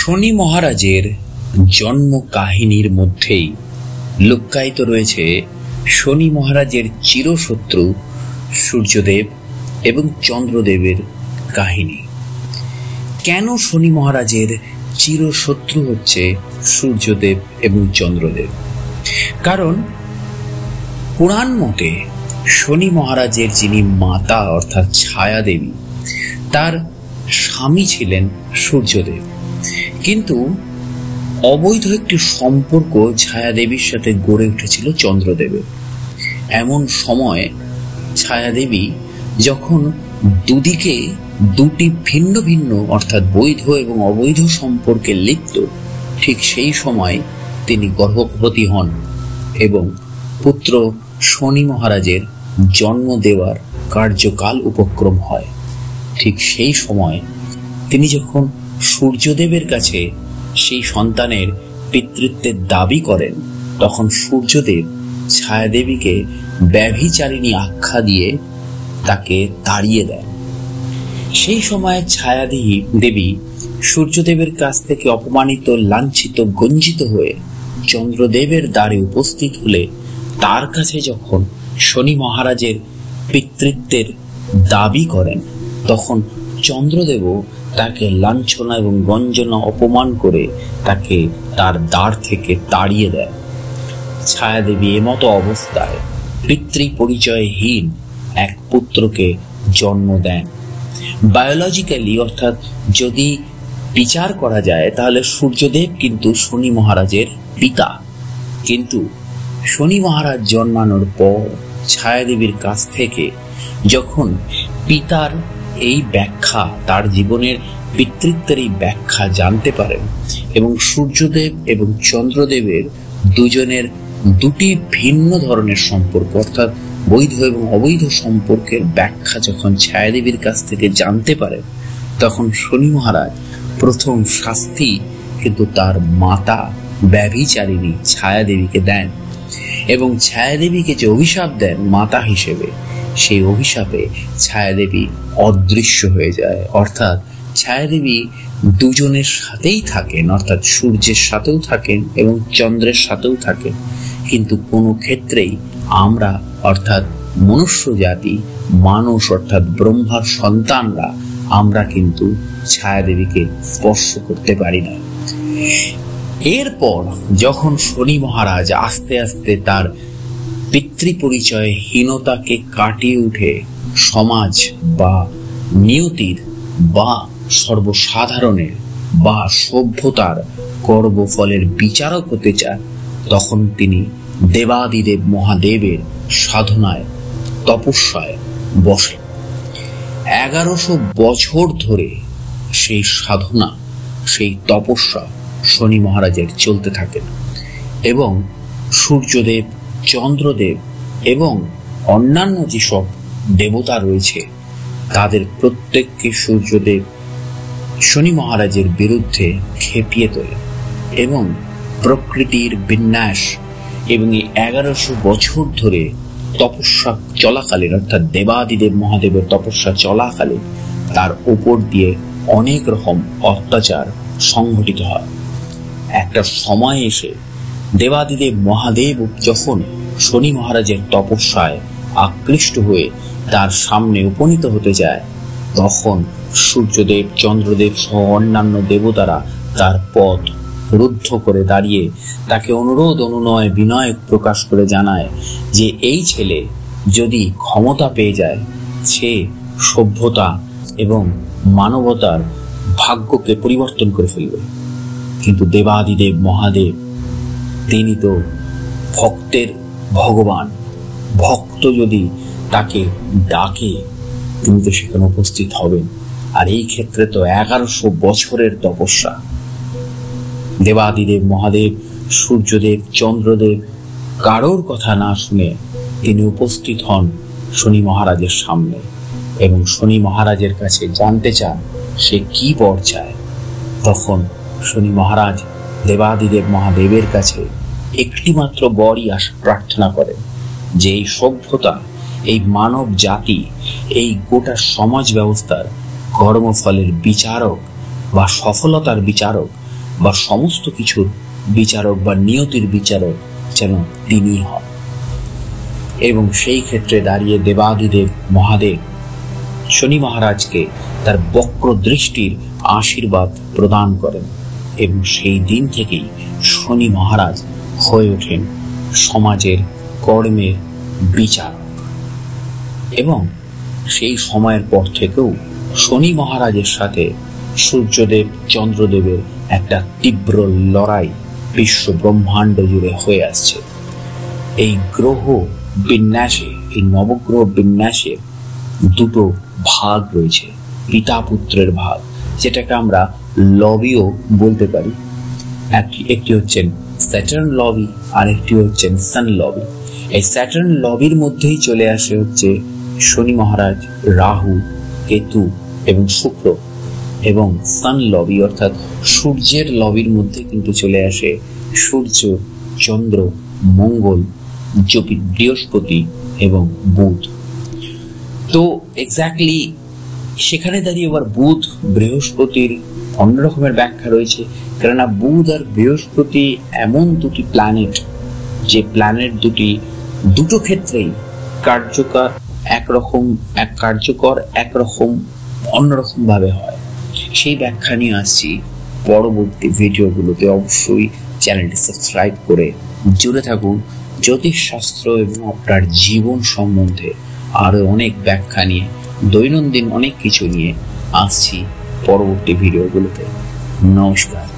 শনি মহারাজের জন্ম কাহিনীর মধ্যেই লুক্কায়িত রয়েছে শনি মহারাজের চিরশত্রু সূর্যদেব এবং চন্দ্রদেবের কাহিনী। কেন শনি মহারাজের চিরশত্রু হচ্ছে সূর্যদেব এবং চন্দ্রদেব? কারণ পুরাণ মতে শনি মহারাজের যিনি মাতা অর্থাৎ ছায়া দেবী, তার স্বামী ছিলেন সূর্যদেব, কিন্তু অবৈধ একটি সম্পর্ক ছায়া দেবীর সাথে গড়ে উঠেছিল চন্দ্রদেবের। এমন সময় ছায়া দেবী যখন দুদিকে দুটি ভিন্ন ভিন্ন অর্থাৎ বৈধ এবং অবৈধ সম্পর্কে লিপ্ত, ঠিক সেই সময় তিনি গর্ভবতী হন এবং পুত্র শনি মহারাজের জন্ম দেওয়ার কার্যকাল উপক্রম হয়। ঠিক সেই সময় তিনি যখন সূর্যদেবের কাছে সেই সন্তানের পিতৃত্বের দাবি করেন, তখন সূর্যদেব ছায়াদেবীকে ব্যভিচারিণী আখ্যা দিয়ে তাকে তাড়িয়ে দেন। সেই সময় ছায়া দেবী সূর্যদেবের কাছ থেকে অপমানিত, লাঞ্ছিত, গঞ্জিত হয়ে চন্দ্রদেবের দ্বারে উপস্থিত হলে তার কাছে যখন শনি মহারাজের পিতৃত্বের দাবি করেন, তখন চন্দ্রদেবও তাকে লাঞ্ছনা এবং গঞ্জনা অপমান করে তাকে তার দ্বার থেকে তাড়িয়ে দেন। ছায়াদেবী এমতো অবস্থায় পিতৃ পরিচয়হীন এক পুত্রকে জন্ম দেন। বায়োলজিক্যালি অর্থাৎ যদি বিচার করা যায় তাহলে সূর্যদেব কিন্তু শনি মহারাজের পিতা, কিন্তু শনি মহারাজ জন্মানোর পর ছায়াদেবীর কাছ থেকে যখন পিতার এই ব্যাখ্যা, তার জীবনের পিতৃত্বের এই ব্যাখ্যা জানতে পারেন এবং সূর্যদেব এবং চন্দ্রদেবের দুজনের দুটি ভিন্ন ধরনের সম্পর্ক অর্থাৎ বৈধ এবং অবৈধ সম্পর্কের ব্যাখ্যা যখন ছায়াদেবীর কাছ থেকে জানতে পারেন, তখন শনি মহারাজ প্রথম শাস্তি কিন্তু তার মাতা ব্যভিচারিণী ছায়াদেবীকে দেন এবং ছায়াদেবীকে যে অভিশাপ দেন মাতা হিসেবে, সেই অভিশাপে ছায়াদেবী অদৃশ্য হয়ে যায়। অর্থাৎ ছায়াদেবী দুজনের সাথেই থাকেন, অর্থাৎ সূর্যের সাথেও থাকেন এবং চন্দ্রের সাথেও থাকেন, কিন্তু কোনো ক্ষেত্রেই আমরা অর্থাৎ মনুষ্য জাতি, মানুষ অর্থাৎ ব্রহ্মার সন্তানরা, আমরা কিন্তু ছায়াদেবীকে স্পর্শ করতে পারি না। এরপর যখন শনি মহারাজ আস্তে আস্তে তার পিতৃপরিচয়হীনতাকে কাটিয়ে উঠে সমাজ বা নিয়তির বা সর্বসাধারণের বা সভ্যতার কর্মফলের বিচারক হতে চান, তখন তিনি দেবাদিদেব মহাদেবের সাধনায়, তপস্যায় বসেন। 1100 বছর ধরে সেই সাধনা, সেই তপস্যা শনি মহারাজের চলতে থাকেন এবং সূর্যদেব, চন্দ্রদেব এবং অন্যান্য যেসব দেবতা রয়েছে তাদের প্রত্যেককে সূর্যদেব শনি মহারাজের বিরুদ্ধে খেপিয়ে তোলে এবং প্রকৃতির বিন্যাস এবং এই 1100 বছর ধরে তপস্যা চলাকালীন অর্থাৎ দেবাদিদেব মহাদেবের তপস্যা চলাকালীন তার উপর দিয়ে অনেক রকম অত্যাচার সংঘটিত হয়। একটা সময় এসে দেবাদিদেব মহাদেব যখন শনি মহারাজের তপস্যায় আকৃষ্ট হয়ে তার সামনে উপনীত হতে যায়, তখন সূর্যদেব, চন্দ্রদেব সহ অন্যান্য দেবতারা তার পথ রুদ্ধ করে দাঁড়িয়ে তাকে অনুরোধ, অনুনয়, বিনয় প্রকাশ করে জানায় যে এই ছেলে যদি ক্ষমতা পেয়ে যায়, সে সভ্যতা এবং মানবতার ভাগ্যকে পরিবর্তন করে ফেলবে। কিন্তু দেবাদিদেব মহাদেব তিনি তো ভক্তের ভগবান, ভক্ত যদি তাকে ডাকে তিনি তো সেখানে উপস্থিত হবেন। আর এই ক্ষেত্রে তো 1100 বছরের তপস্যা। দেবাদিদেব মহাদেব, সূর্যদেব, চন্দ্রদেব কারোর কথা না শুনে তিনি উপস্থিত হন শনি মহারাজের সামনে এবং শনি মহারাজের কাছে জানতে চান সে কি বর চায়। তখন শনি মহারাজ দেবাদিদেব মহাদেবের কাছে একটি মাত্র বরই প্রার্থনা করেন যে এই সভ্যতা, এই মানব জাতি, এই গোটা সমাজ ব্যবস্থার কর্মফলের বিচারক বা সফলতার বিচারক বা সমস্ত কিছুর বিচারক বা নিয়তির বিচারক যেন তিনিই হন। এবং সেই ক্ষেত্রে দাঁড়িয়ে দেবাদিদেব মহাদেব শনি মহারাজকে তার বক্র দৃষ্টির আশীর্বাদ প্রদান করেন এবং সেই দিন থেকেই শনি মহারাজ হয়ে ওঠেন সমাজের কর্মের বিচারক। এবং সেই সময়ের পর থেকেও শনি মহারাজের সাথে সূর্যদেব চন্দ্রদেবের একটা তীব্র লড়াই বিশ্ব ব্রহ্মাণ্ড জুড়ে হয়ে আসছে। এই গ্রহ বিন্যাসে, এই নবগ্রহ বিন্যাসে দুটো ভাগ রয়েছে, পিতা পুত্রের ভাগ, যেটাকে আমরা লবিও বলতে পারি। একটি হচ্ছেন স্যাটার্ন লবি, আর একটি হচ্ছেন সান লবি। এই স্যাটার্ন লবির মধ্যেই চলে আসে হচ্ছে শনি মহারাজ, রাহু, কেতু এবং শুক্র। এবং সান লবি অর্থাৎ সূর্যের লবির মধ্যে কিন্তু চলে আসে সূর্য, চন্দ্র, মঙ্গল, বৃহস্পতি এবং বুধ। তো এক্স্যাক্টলি সেখানে দাঁড়িয়ে আবার বুধ বৃহস্পতির অন্য রকমের ব্যাখ্যা রয়েছে, কেননা বুধ আর বৃহস্পতি এমন দুটি প্ল্যানেট, যে প্ল্যানেট দুটো ক্ষেত্রেই কার্যকর একরকম অন্যরকম ভাবে হয়। সেই ব্যাখ্যা নিয়ে আসছি পরবর্তী ভিডিওগুলোতে। অবশ্যই চ্যানেলটি সাবস্ক্রাইব করে জুড়ে থাকুন। জ্যোতিষশাস্ত্র এবং আপনার জীবন সম্বন্ধে আরো অনেক ব্যাখ্যা নিয়ে, দৈনন্দিন অনেক কিছু নিয়ে আসছি পরবর্তী ভিডিওগুলোতে। নমস্কার।